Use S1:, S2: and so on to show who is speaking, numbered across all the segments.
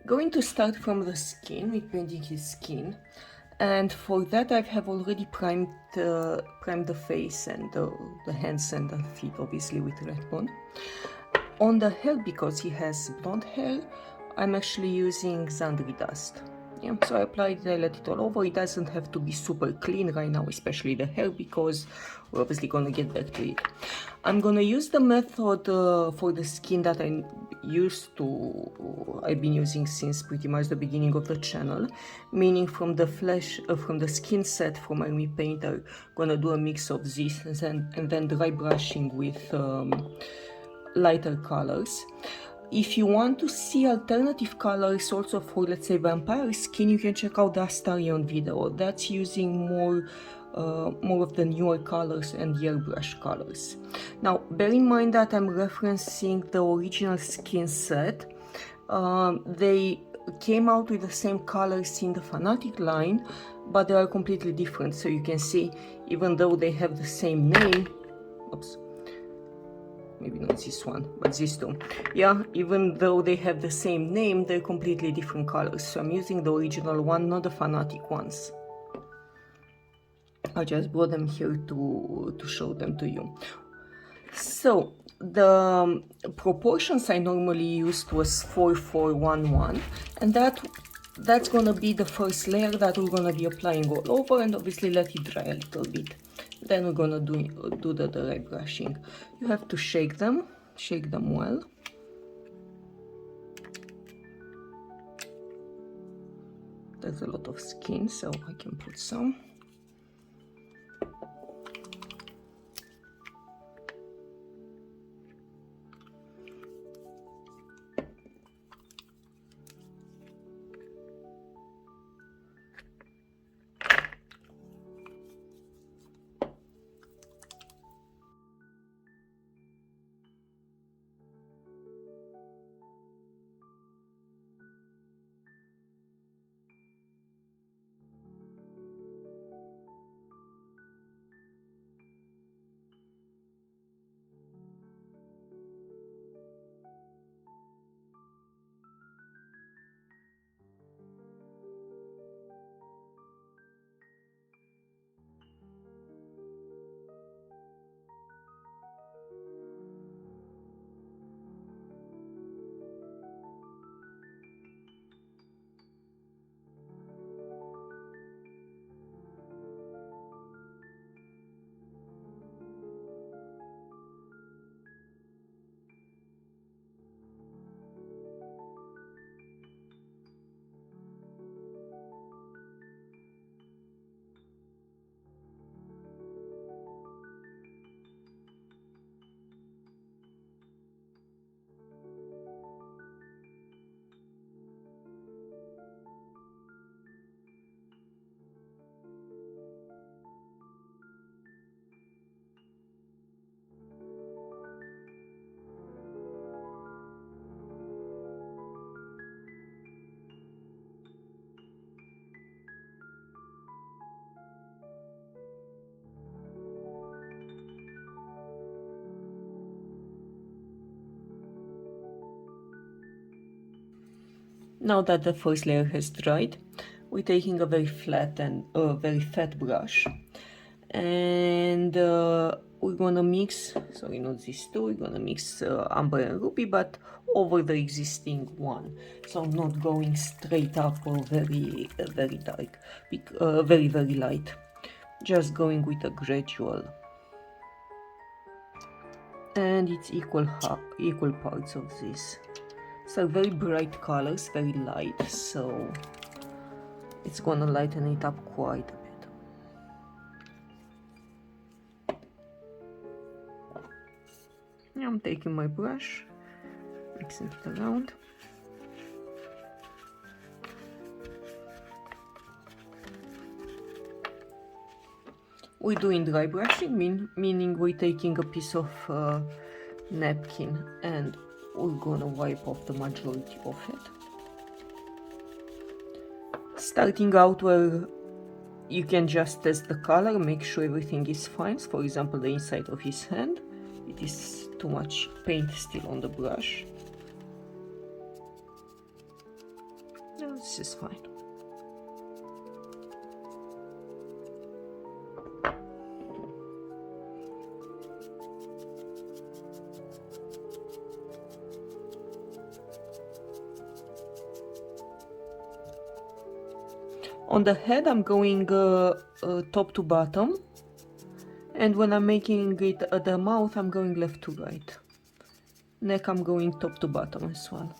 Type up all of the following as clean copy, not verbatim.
S1: going to start from the skin, with painting his skin, and for that I have already primed the face and the hands and the feet, obviously with red tone. On the hair, because he has blonde hair, I'm actually using Zandri dust. Yeah, so I applied it, I let it all over. It doesn't have to be super clean right now, especially the hair, because we're obviously gonna get back to it. I'm gonna use the method for the skin that I've been using since pretty much the beginning of the channel, meaning from the skin set from my painter, gonna do a mix of this and then dry brushing with lighter colors. If you want to see alternative colors also for, let's say, vampire skin, you can check out the Astarion video. That's using more of the newer colors and the airbrush colors. Now, bear in mind that I'm referencing the original skin set. They came out with the same colors in the Fanatic line, but they are completely different. So you can see, even though they have the same name, oops, maybe not this one, but these two. Yeah, even though they have the same name, they're completely different colors. So I'm using the original one, not the Fanatic ones. I just brought them here to show them to you. So the proportions I normally used was 4-4-1-1, and that's gonna be the first layer that we're gonna be applying all over, and obviously let it dry a little bit. Then we're gonna do the dry brushing. You have to shake them well. There's a lot of skin, so I can put some. Now that the first layer has dried, we're taking a very flat and very fat brush, and we're gonna mix, sorry, not these two, we're gonna mix Amber and Ruby, but over the existing one. So I'm not going straight up or very dark, very light, just going with a gradual. And it's equal parts of this. So very bright colors, very light, so it's gonna lighten it up quite a bit. Now I'm taking my brush, mixing it around. We're doing dry brushing, meaning we're taking a piece of napkin and we're gonna wipe off the majority of it. Starting out where you can just test the color, make sure everything is fine. For example, the inside of his hand, it is too much paint still on the brush. this is fine. On the head, I'm going top to bottom, and when I'm making it at the mouth, I'm going left to right. Neck, I'm going top to bottom as well.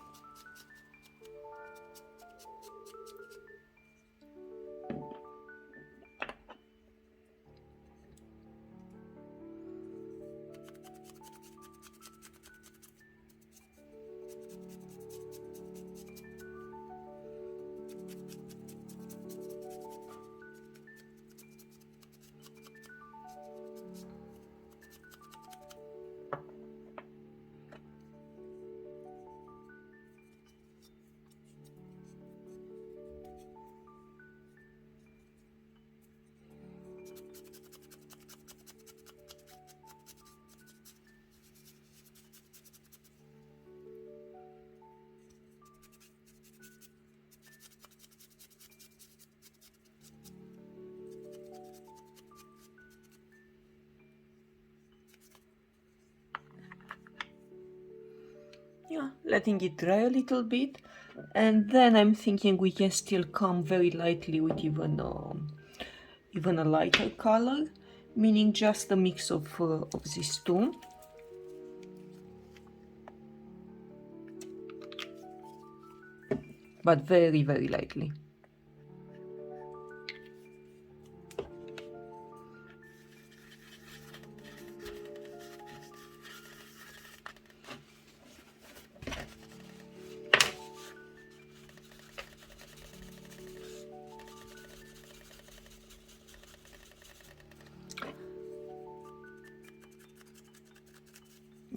S1: Yeah, letting it dry a little bit, and then I'm thinking we can still come very lightly with even a lighter color, meaning just a mix of these two. But very, very lightly.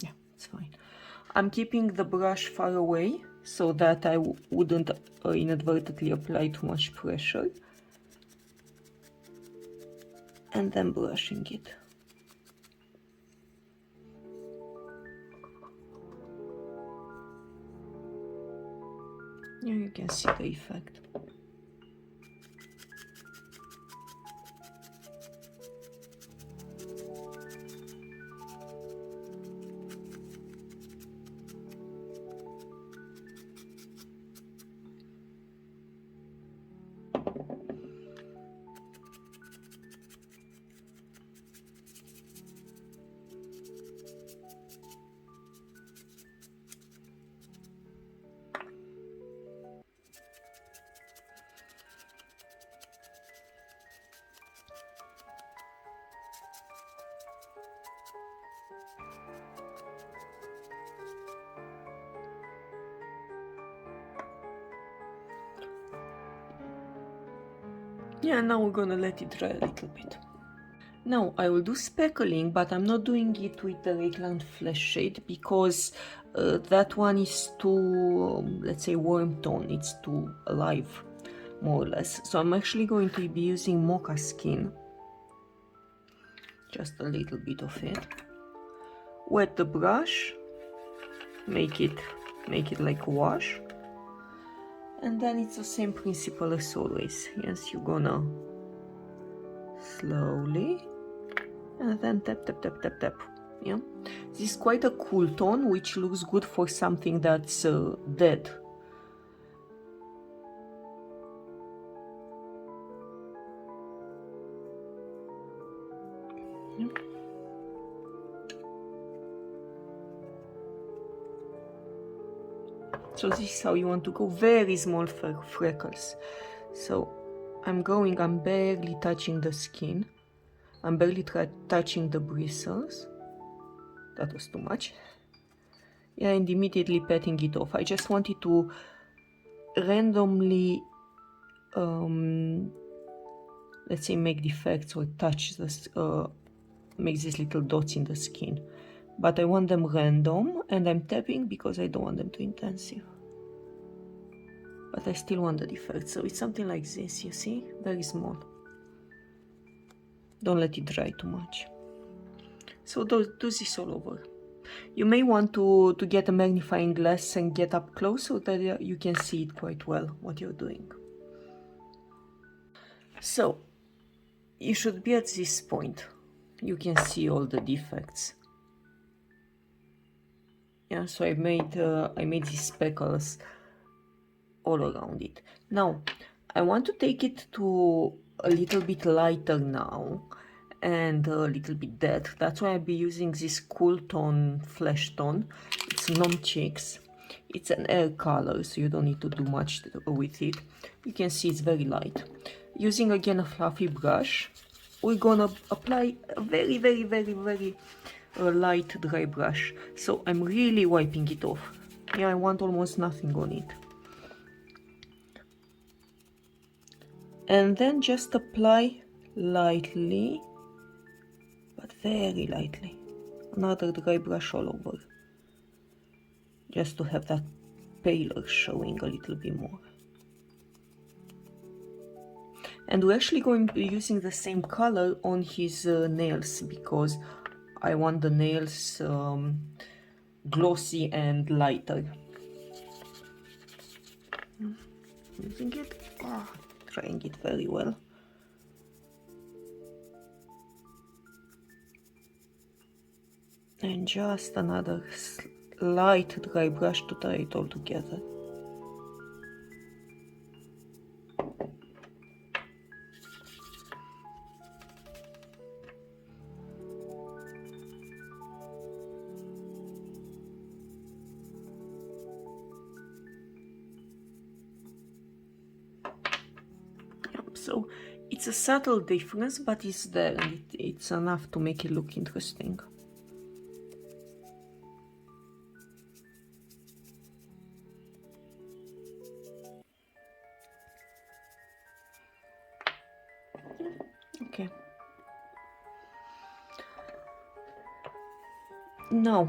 S1: Yeah, it's fine. I'm keeping the brush far away so that I wouldn't inadvertently apply too much pressure. And then brushing it. Here you can see the effect. Yeah, now we're gonna let it dry a little bit. Now I will do speckling, but I'm not doing it with the Rayclan Flesh shade because that one is too, let's say, warm tone. It's too alive, more or less. So I'm actually going to be using Mocha Skin. Just a little bit of it. Wet the brush, make it like a wash. And then it's the same principle as always. Yes, you're gonna slowly, and then tap, tap, tap, tap, tap. Yeah, this is quite a cool tone, which looks good for something that's dead. Yeah. So this is how you want to go, very small freckles. So I'm barely touching the skin. I'm barely touching the bristles. That was too much. Yeah, and immediately patting it off. I just wanted to randomly, let's say, make defects or touch this, make these little dots in the skin. But I want them random, and I'm tapping because I don't want them too intensive. But I still want the defect, so it's something like this, you see? Very small. Don't let it dry too much. So do this all over. You may want to get a magnifying glass and get up close so that you can see it quite well what you're doing. So you should be at this point. You can see all the defects. Yeah, so I made these speckles all around it. Now I want to take it to a little bit lighter now and a little bit dead. That's why I'll be using this cool tone flesh tone. It's Nom Cheeks. It's an air color, so you don't need to do much with it. You can see it's very light. Using again a fluffy brush, we're gonna apply a very light dry brush. So I'm really wiping it off. Yeah, I want almost nothing on it. And then just apply lightly, but very lightly, another dry brush all over, just to have that pallor showing a little bit more. And we're actually going to be using the same color on his nails, because I want the nails glossy and lighter. Using it, trying it very well. And just another light dry brush to tie it all together. So it's a subtle difference, but it's there, and it's enough to make it look interesting. Okay. Now,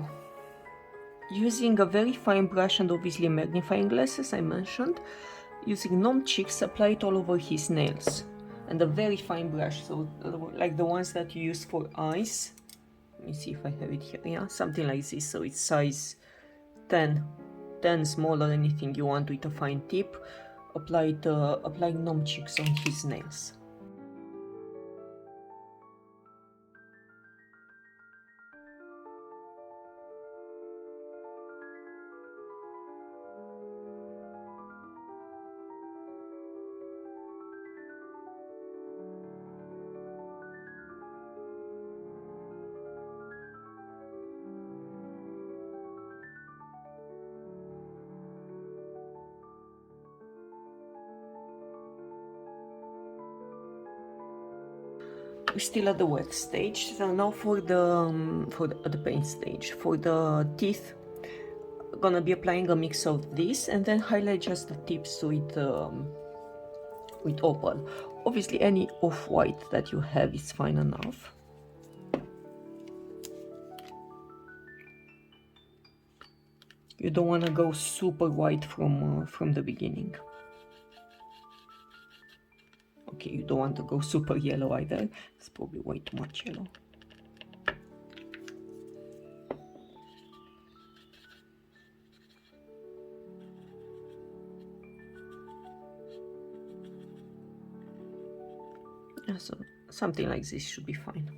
S1: using a very fine brush and obviously a magnifying glass, as I mentioned, using Nom Cheeks, apply it all over his nails. And a very fine brush, so like the ones that you use for eyes. Let me see if I have it here. Yeah, something like this. So it's size 10 smaller, anything you want with a fine tip. Apply Nom Cheeks on his nails. We're still at the wet stage, so now for the paint stage. For the teeth, I'm gonna be applying a mix of this and then highlight just the tips with opal. Obviously, any off-white that you have is fine enough. You don't want to go super white from the beginning. Okay, you don't want to go super yellow either. It's probably way too much yellow. Yeah, so something like this should be fine.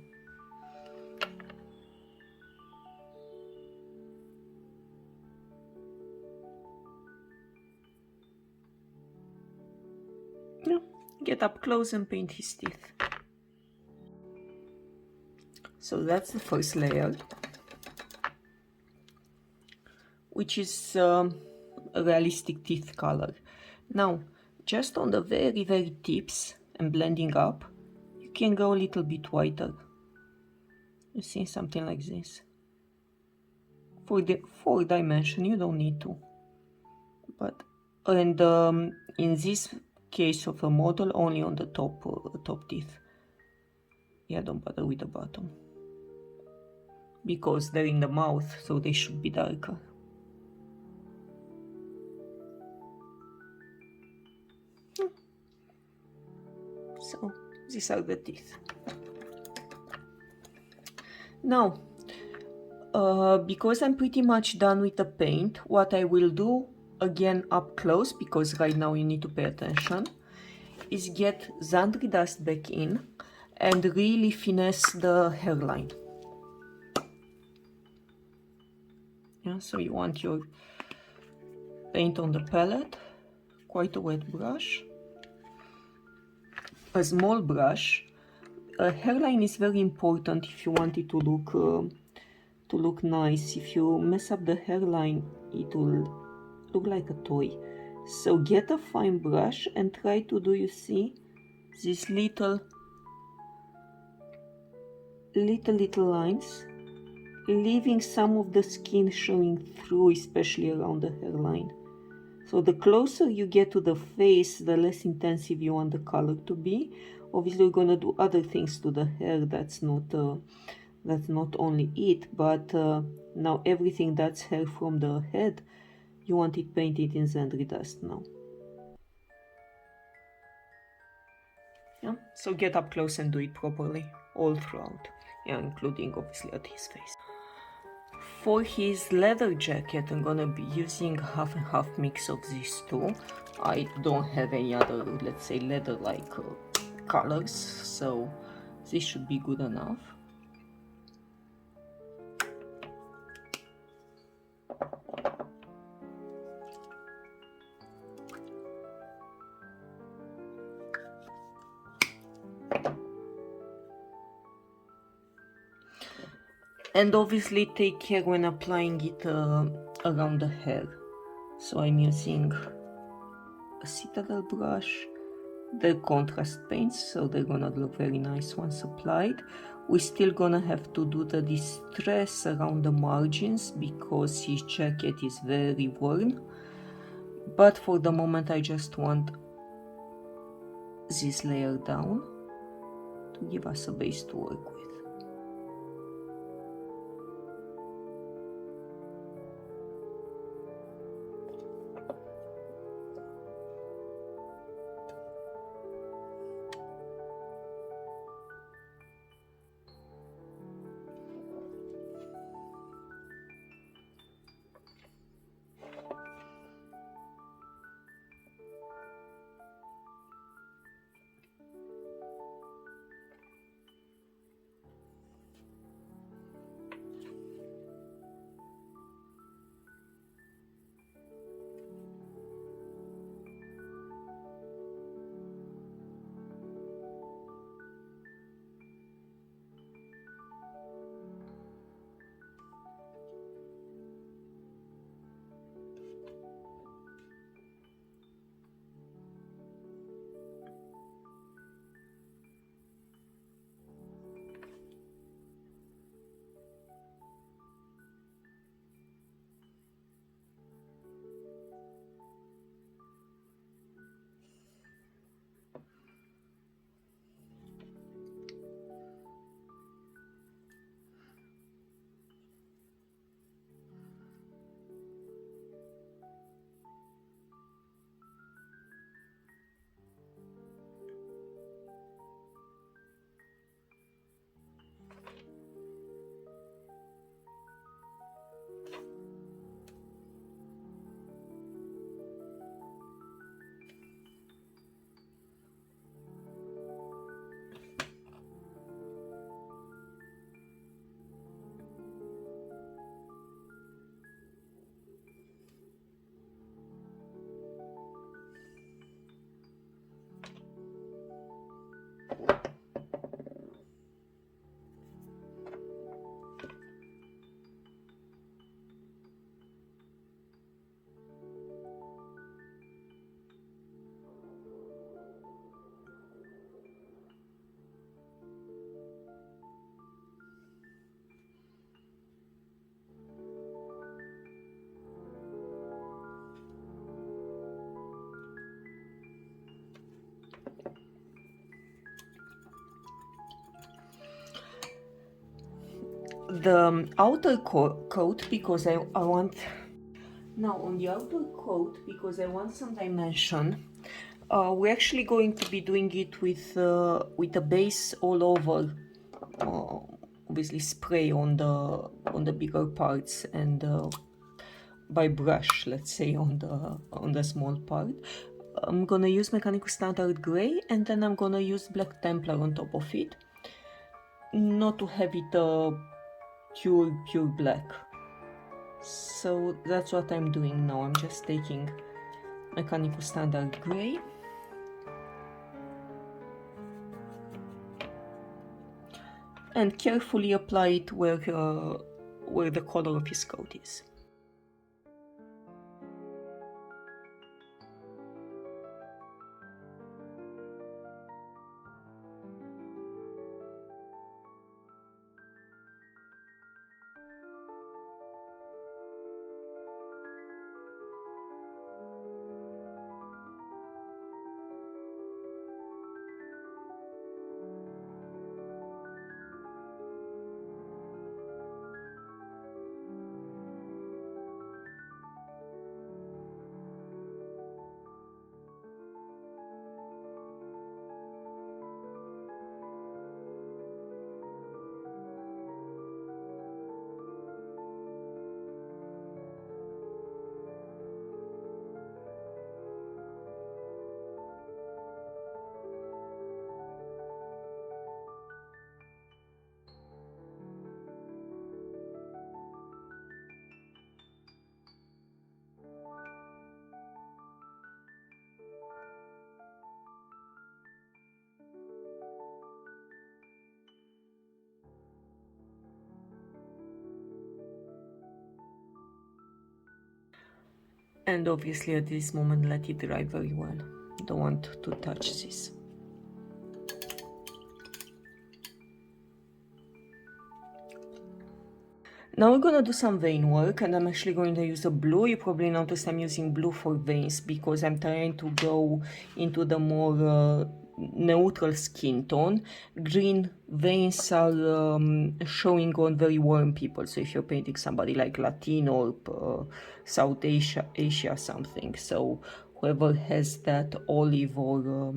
S1: Yeah, get up close and paint his teeth. So that's the first layer, which is a realistic teeth color. Now, just on the very tips and blending up, you can go a little bit whiter. You see, something like this. For the 4-dimension, you don't need to. But and in this case of a model, only on the top teeth. Yeah, don't bother with the bottom, because they're in the mouth, so they should be darker. So these are the teeth. Now, Because I'm pretty much done with the paint, what I will do, again up close, because right now you need to pay attention, is get Zandri dust back in and really finesse the hairline. Yeah, so you want your paint on the palette, quite a wet brush, a small brush. A hairline is very important if you want it to look nice. If you mess up the hairline, it will look like a toy. So get a fine brush and try to do, you see, these little lines, leaving some of the skin showing through, especially around the hairline. So the closer you get to the face, the less intensive you want the color to be. Obviously, we're gonna do other things to the hair. That's not only it, but now everything that's hair from the head, you want it painted in Zandri dust now. Yeah, so get up close and do it properly all throughout. Yeah, including obviously at his face. For his leather jacket, I'm gonna be using half and half mix of these two. I don't have any other, let's say, leather-like colors, so this should be good enough. And obviously take care when applying it around the hair. So I'm using a Citadel brush. They're contrast paints, so they're gonna look very nice once applied. We're still gonna have to do the distress around the margins because his jacket is very worn. But for the moment I just want this layer down to give us a base to work with. The outer coat, because I want now on the outer coat, because I want some dimension, we're actually going to be doing it with a base all over, obviously spray on the bigger parts, and by brush, let's say, on the small part. I'm gonna use Mechanical Standard Gray, and then I'm gonna use Black Templar on top of it, not to have it pure black. So that's what I'm doing now. I'm just taking Mechanical Standard Gray and carefully apply it where the color of his coat is. And obviously at this moment let it dry very well. Don't want to touch this. Now we're gonna do some vein work, and I'm actually going to use a blue. You probably noticed I'm using blue for veins because I'm trying to go into the more neutral skin tone. Green veins are showing on very warm people, so if you're painting somebody like Latino or South Asia something, so whoever has that olive or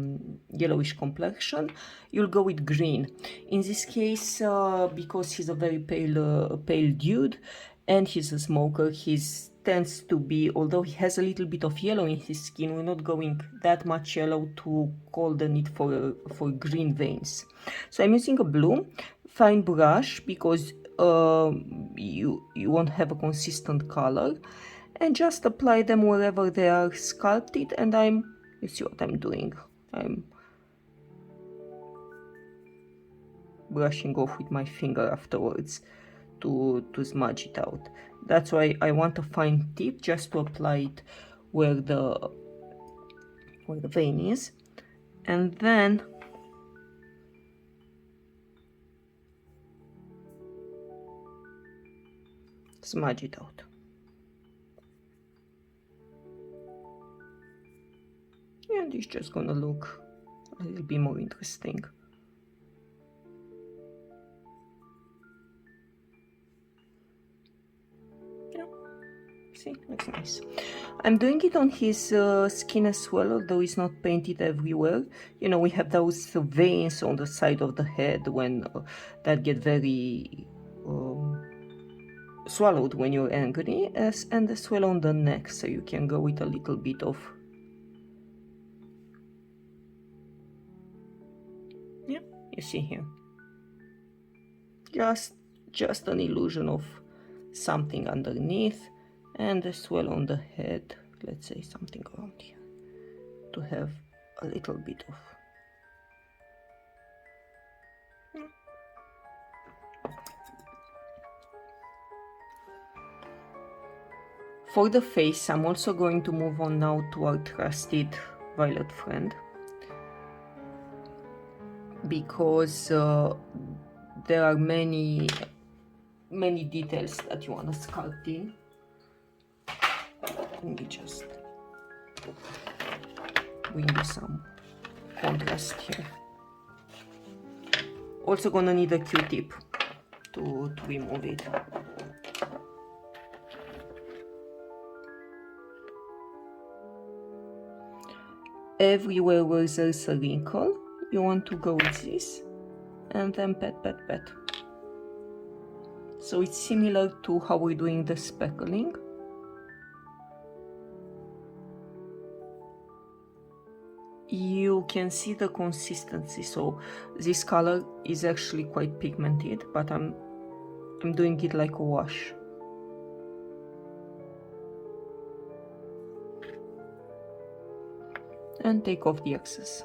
S1: yellowish complexion, you'll go with green. In this case, because he's a very pale dude and he's a smoker, he tends to be, although he has a little bit of yellow in his skin, we're not going that much yellow to call the need for green veins. So I'm using a blue fine brush because you won't have a consistent color, and just apply them wherever they are sculpted. And you see what I'm doing, I'm brushing off with my finger afterwards to smudge it out. That's why I want a fine tip just to apply it where the vein is, and then smudge it out. And it's just gonna look a little bit more interesting. Yeah, see, looks nice. I'm doing it on his skin as well, although it's not painted everywhere. You know, we have those veins on the side of the head when that get very swallowed when you're angry, and as well on the neck, so you can go with a little bit of, yeah, you see here, just an illusion of something underneath, and as well on the head, let's say something around here, to have a little bit of, For the face, I'm also going to move on now to our trusted violet friend, because there are many details that you want to sculpt in. Let me just bring you some contrast here. Also gonna need a Q-tip to remove it. Everywhere where there's a wrinkle, you want to go with this and then pat, pat, pat. So it's similar to how we're doing the speckling. You can see the consistency, so this color is actually quite pigmented, but I'm doing it like a wash. And take off the excess.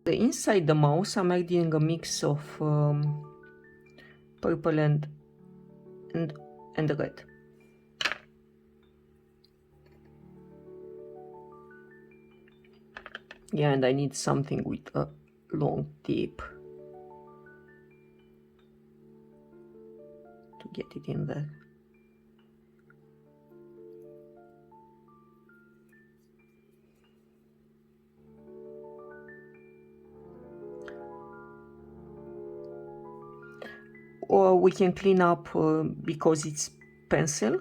S1: Inside the mouse, I'm adding a mix of purple and red. Yeah, and I need something with a long tip to get it in there. Or we can clean up because it's pencil.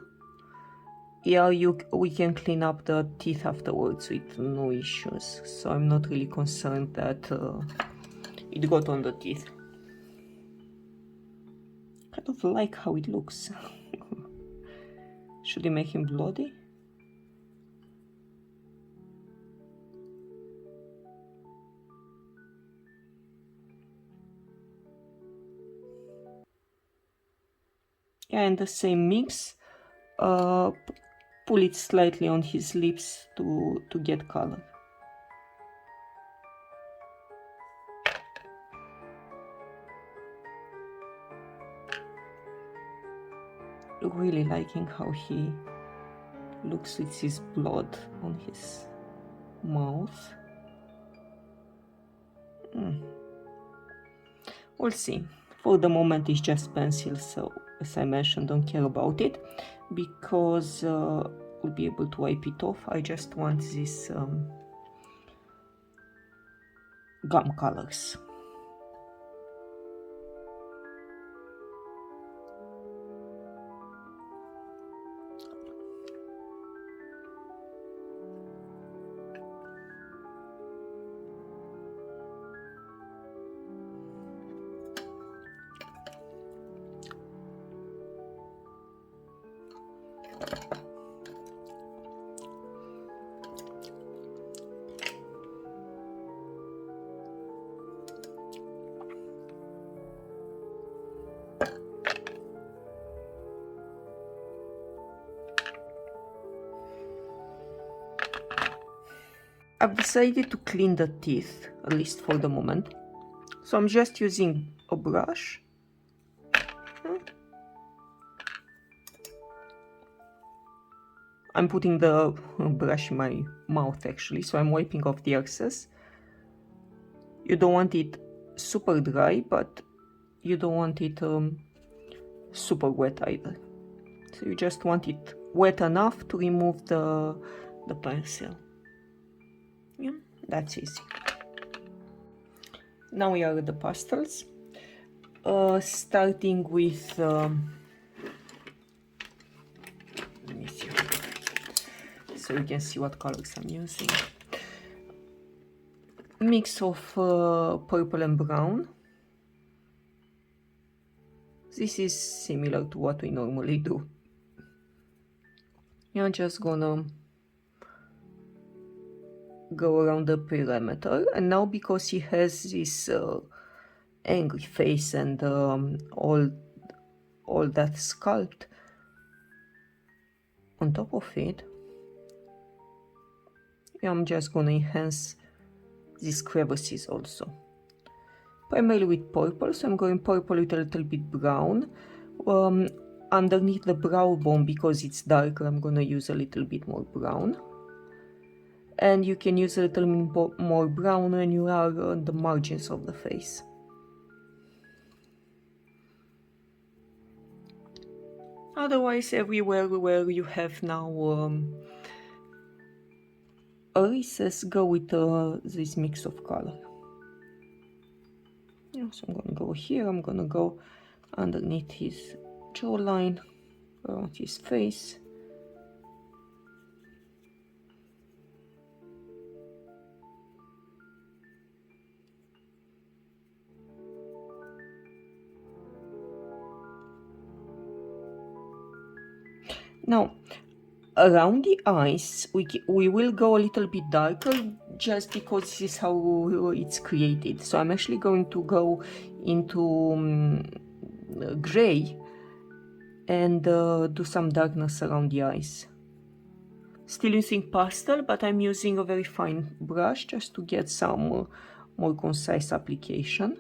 S1: Yeah, we can clean up the teeth afterwards with no issues. So I'm not really concerned that it got on the teeth. Kind of like how it looks. Should we make him bloody? Yeah, and the same mix. Pull it slightly on his lips to get color. Really liking how he looks with his blood on his mouth. We'll see. For the moment it's just pencil, so as I mentioned, don't care about it because we'll be able to wipe it off. I just want these gum colors. I've decided to clean the teeth, at least for the moment. So I'm just using a brush. I'm putting the brush in my mouth actually, so I'm wiping off the excess. You don't want it super dry, but you don't want it super wet either. So you just want it wet enough to remove the pencil. That's easy. Now we are at the pastels, starting with let me see, so you can see what colors I'm using. Mix of purple and brown. This is similar to what we normally do. You're just gonna go around the perimeter, and now because he has this angry face and all that sculpt on top of it, I'm just gonna enhance these crevices also. Primarily with purple, so I'm going purple with a little bit brown. Underneath the brow bone, because it's darker, I'm gonna use a little bit more brown. And you can use a little more brown when you are on the margins of the face. Otherwise, everywhere where you have now a recess, go with this mix of color. Yeah, so I'm gonna go here, I'm gonna go underneath his jawline, around his face. Now, around the eyes, we will go a little bit darker, just because this is how it's created. So I'm actually going to go into gray and do some darkness around the eyes. Still using pastel, but I'm using a very fine brush just to get some more concise application.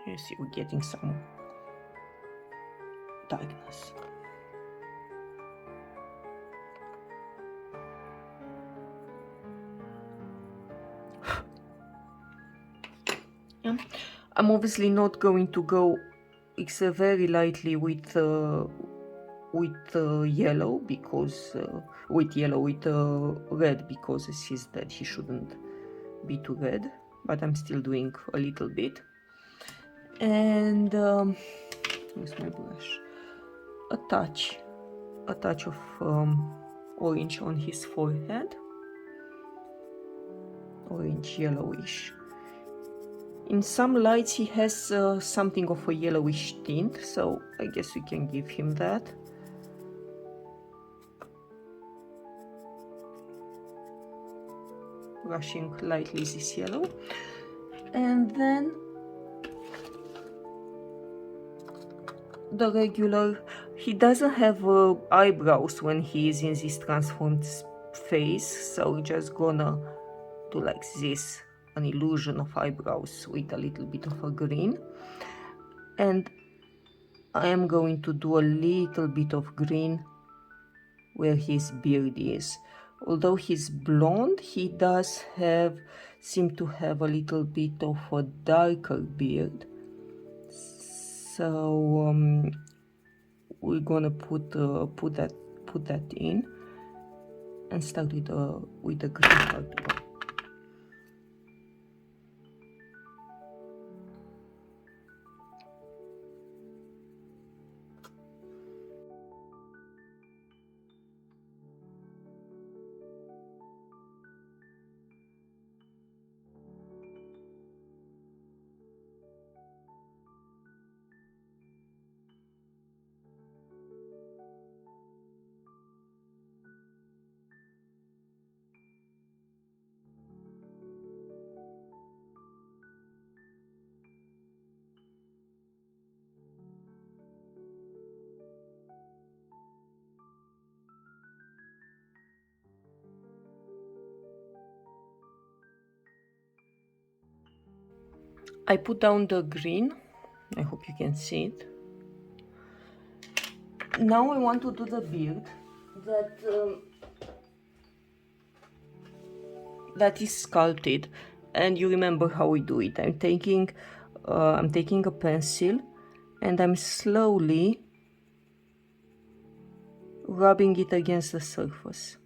S1: You see, we're getting some darkness. Yeah. I'm obviously not going to go except very lightly with yellow, because with red, because this is that he shouldn't be too red, but I'm still doing a little bit. And where's my brush? A touch of orange on his forehead, orange yellowish. In some lights he has something of a yellowish tint, so I guess we can give him that. Brushing lightly this yellow, and then the regular. He doesn't have eyebrows when he is in this transformed face, so we're just gonna do like this, an illusion of eyebrows with a little bit of a green. And I am going to do a little bit of green where his beard is. Although he's blonde, he does seem to have a little bit of a darker beard. So we're gonna put that in and start with the green part. I put down the green. I hope you can see it. Now I want to do the beard that is sculpted, And you remember how we do it. I'm taking a pencil and I'm slowly rubbing it against the surface.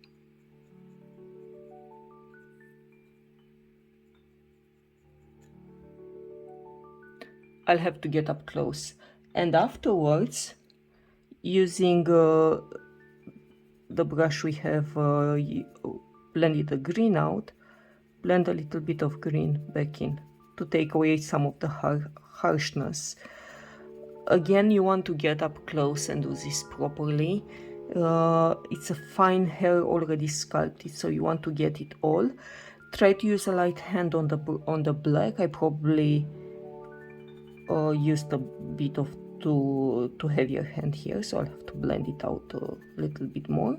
S1: I'll have to get up close. And afterwards, using the brush we have blended the green out, blend a little bit of green back in to take away some of the harshness. Again, you want to get up close and do this properly. It's a fine hair already sculpted, so you want to get it all. Try to use a light hand on the black. I probably used a bit of too heavier hand here, so I'll have to blend it out a little bit more.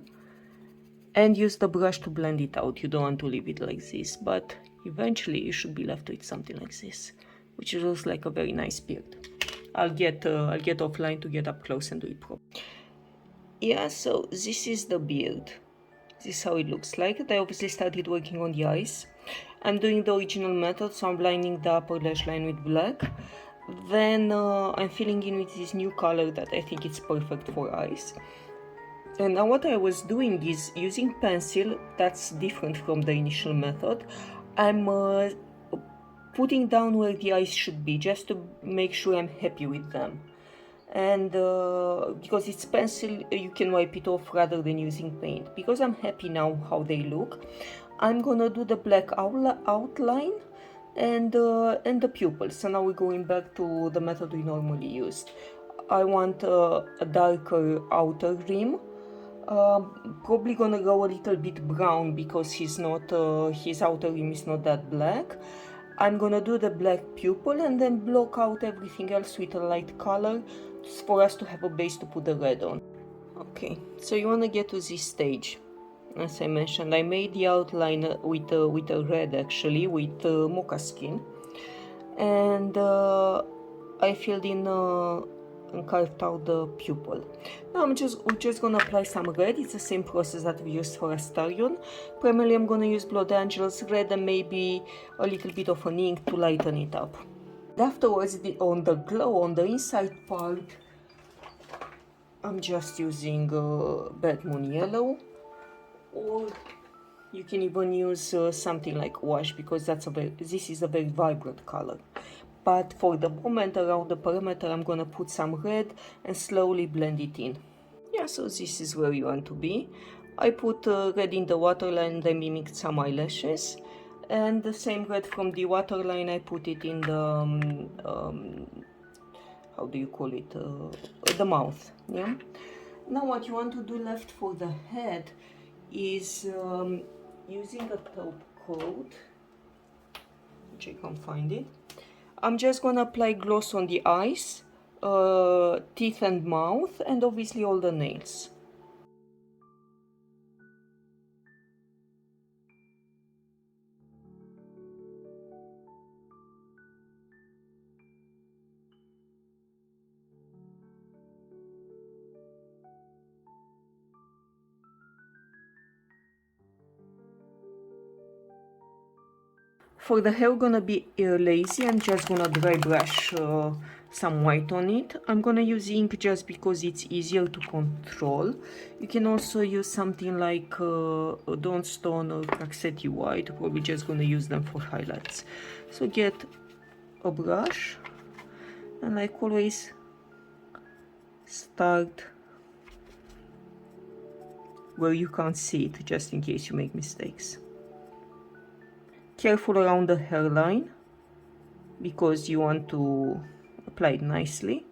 S1: And use the brush to blend it out. You don't want to leave it like this, but eventually you should be left with something like this, which looks like a very nice beard. I'll get offline to get up close and do it properly. Yeah, so this is the beard. This is how it looks like. I obviously started working on the eyes. I'm doing the original method, so I'm blinding the upper lash line with black. Then I'm filling in with this new color that I think is perfect for eyes. And now what I was doing is using pencil, that's different from the initial method. I'm putting down where the eyes should be, just to make sure I'm happy with them. And because it's pencil, you can wipe it off rather than using paint. Because I'm happy now how they look, I'm gonna do the black outline and the pupils. So now we're going back to the method we normally used. I want a darker outer rim. Probably gonna go a little bit brown because his outer rim is not that black. I'm gonna do the black pupil and then block out everything else with a light color for us to have a base to put the red on. Okay, so you wanna get to this stage. As I mentioned, I made the outline with a red, actually, with mocha skin, and I filled in and carved out the pupil. Now we're just gonna apply some red. It's the same process that we used for Astarion. Primarily I'm gonna use Blood Angel's red and maybe a little bit of an ink to lighten it up. Afterwards, on the glow, on the inside part, I'm just using Bad Moon Yellow, or you can even use something like wash, because this is a very vibrant color. But for the moment, around the perimeter, I'm gonna put some red and slowly blend it in. Yeah, so this is where you want to be. I put red in the waterline and I mimicked some eyelashes. And the same red from the waterline, I put it in the, how do you call it, the mouth, yeah? Now what you want to do left for the head is using a taupe coat, which I can't find it. I'm just gonna apply gloss on the eyes, teeth and mouth, and obviously all the nails. For the hair, gonna be lazy. I'm just gonna dry brush some white on it. I'm gonna use ink just because it's easier to control. You can also use something like Dawn Stone or Craxetti White. Probably just gonna use them for highlights. So get a brush and, like always, start where you can't see it, just in case you make mistakes. Careful around the hairline because you want to apply it nicely.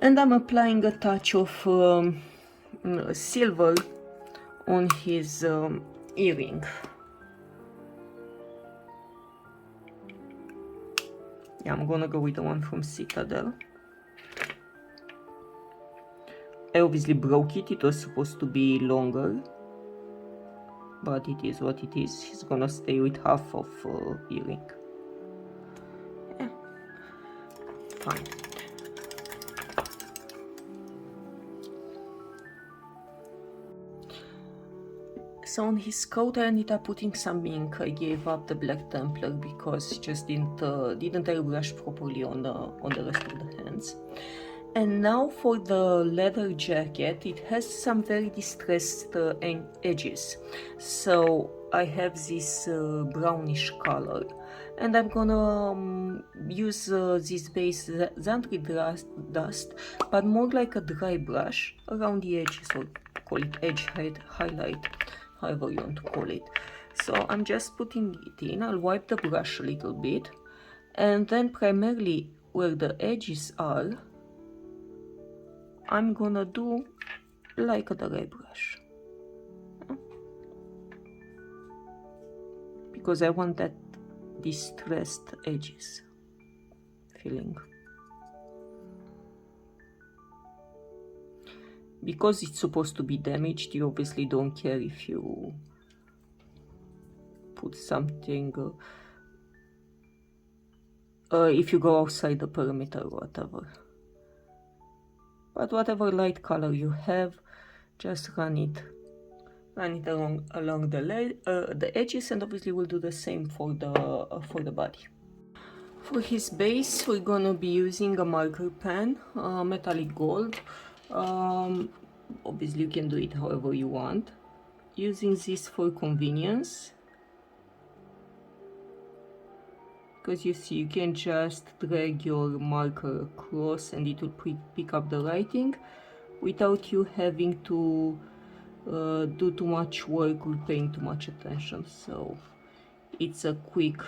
S1: And I'm applying a touch of silver on his earring. Yeah, I'm gonna go with the one from Citadel. I obviously broke it. It was supposed to be longer, but it is what it is. He's gonna stay with half of earring. Yeah, fine. So on his coat I ended up putting some ink. I gave up the Black Templar because it just didn't airbrush properly on the rest of the hands. And now for the leather jacket, it has some very distressed edges. So I have this brownish color, and I'm gonna use this base Xantry dust, but more like a dry brush around the edges, or call it edge highlight, however you want to call it. So I'm just putting it in. I'll wipe the brush a little bit, and then primarily where the edges are, I'm gonna do like a dry brush, because I want that distressed edges feeling. Because it's supposed to be damaged, you obviously don't care if you put something, if you go outside the perimeter or whatever. But whatever light color you have, just run it along the edges, and obviously we'll do the same for the body. For his base, we're gonna be using a marker pen, metallic gold. Obviously you can do it however you want. Using this for convenience, because you see, you can just drag your marker across and it will pick up the writing without you having to do too much work or paying too much attention. So it's a quick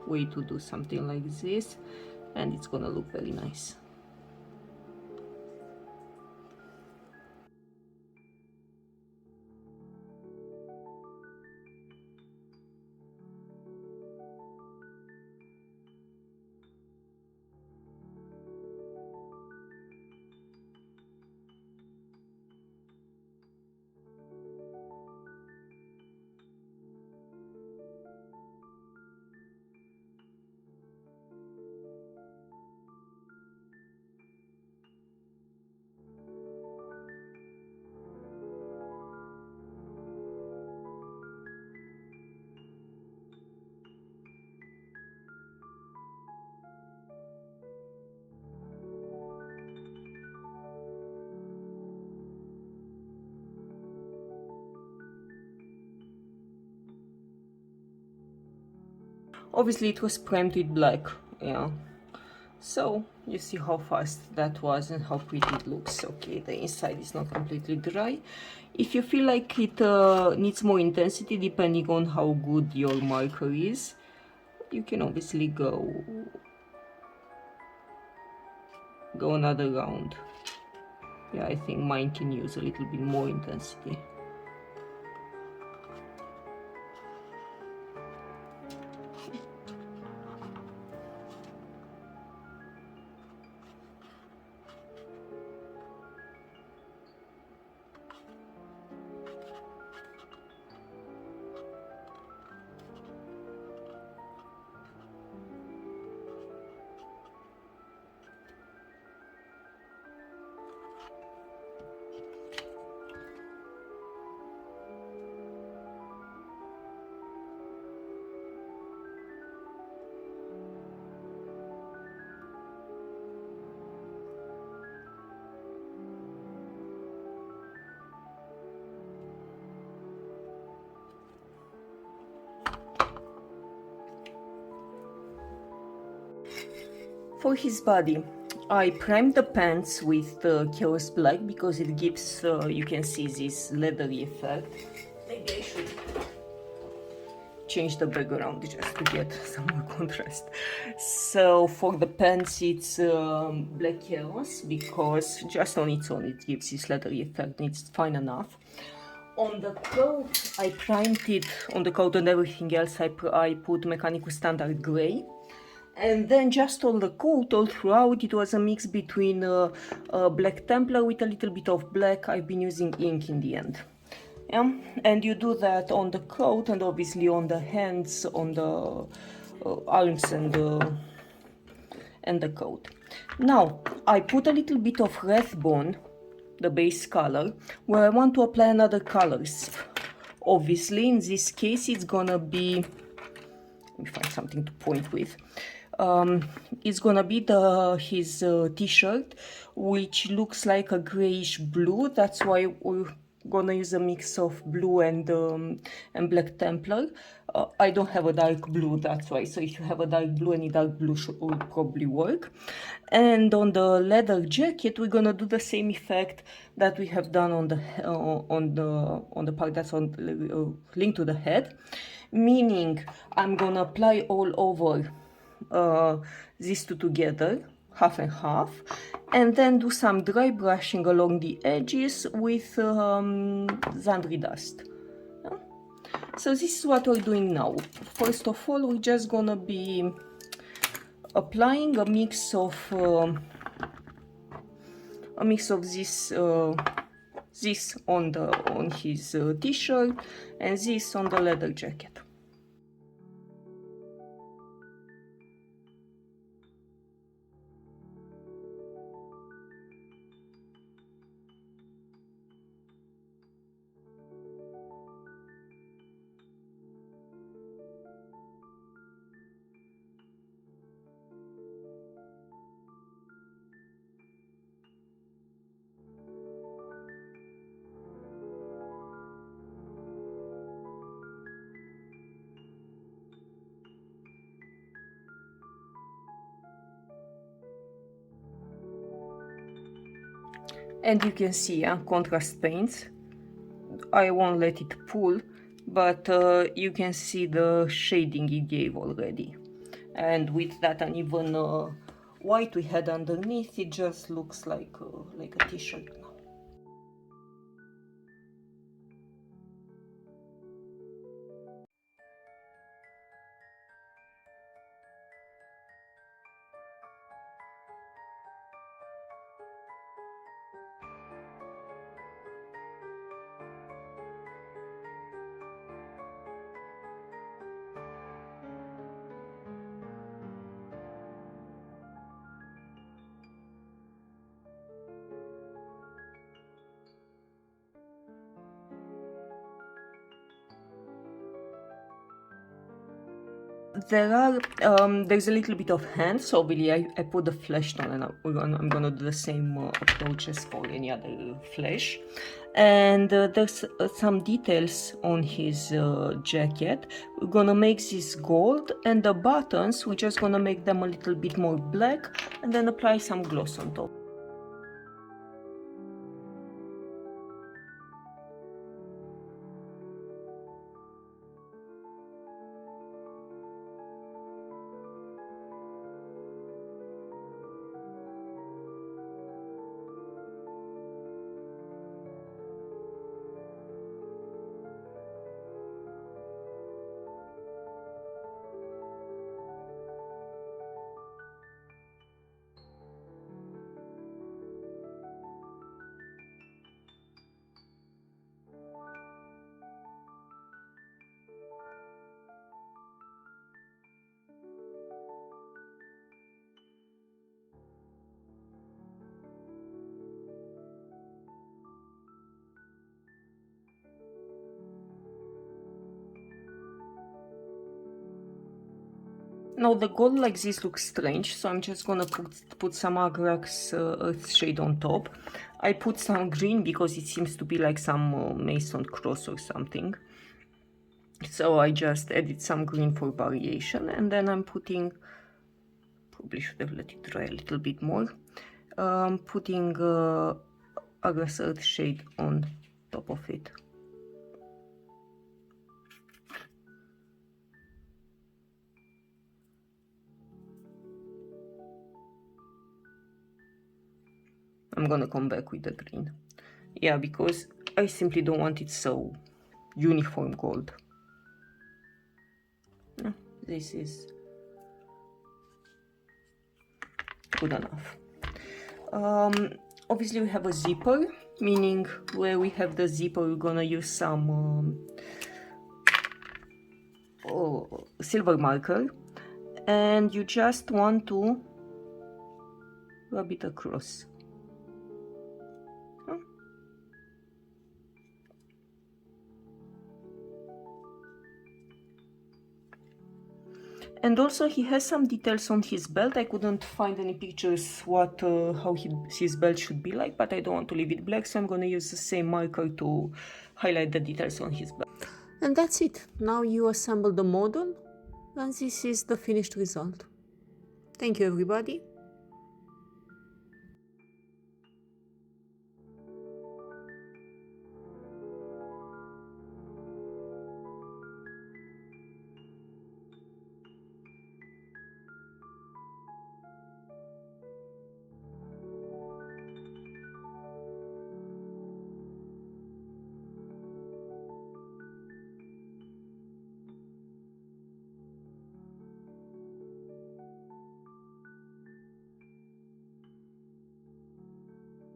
S1: way to do something like this, and it's gonna look very nice. Obviously it was primed with black, yeah. So you see how fast that was and how pretty it looks. Okay, the inside is not completely dry. If you feel like it needs more intensity, depending on how good your marker is, you can obviously go another round. Yeah, I think mine can use a little bit more intensity. For his body, I primed the pants with Chaos Black because it gives, you can see this leathery effect. Maybe I should change the background just to get some more contrast. So for the pants it's black canvas, because just on its own it gives this leathery effect and it's fine enough. On the coat, I primed it, on the coat and everything else I put Mechanical Standard Grey. And then just on the coat, all throughout, it was a mix between Black Templar with a little bit of black. I've been using ink in the end. Yeah? And you do that on the coat and obviously on the hands, on the arms and the coat. Now, I put a little bit of Rathbone, the base color, where I want to apply another colors. Obviously, in this case, it's gonna be, let me find something to point with. It's gonna be his t-shirt, which looks like a grayish blue. That's why we're gonna use a mix of blue and Black Templar. I don't have a dark blue, that's why. So if you have a dark blue, any dark blue would probably work. And on the leather jacket, we're gonna do the same effect that we have done on the part that's linked to the head. Meaning, I'm gonna apply all over these two together, half and half, and then do some dry brushing along the edges with Zandri dust. Yeah? So this is what we're doing now. First of all, we're just gonna be applying a mix of this on his t-shirt and this on the leather jacket. And you can see contrast paints. I won't let it pull, but you can see the shading it gave already. And with that uneven white we had underneath, it just looks like a t-shirt now. There's a little bit of hands, so really I put the flesh tone, and I'm gonna do the same approach as for any other flesh. And there's some details on his jacket. We're gonna make this gold, and the buttons we're just gonna make them a little bit more black and then apply some gloss on top. Now the gold like this looks strange, so I'm just gonna put some Agrax earth shade on top. I put some green because it seems to be like some Mason cross or something. So I just added some green for variation, and then I'm putting, probably should have let it dry a little bit more, putting Agrax earth shade on top of it. I'm gonna come back with the green. Yeah, because I simply don't want it so uniform gold. No, this is good enough. Obviously we have a zipper, meaning where we have the zipper we're gonna use some silver marker, and you just want to rub it across. And also he has some details on his belt. I couldn't find any pictures how his belt should be like, but I don't want to leave it black, so I'm gonna use the same marker to highlight the details on his belt. And that's it. Now you assemble the model, and this is the finished result. Thank you, everybody.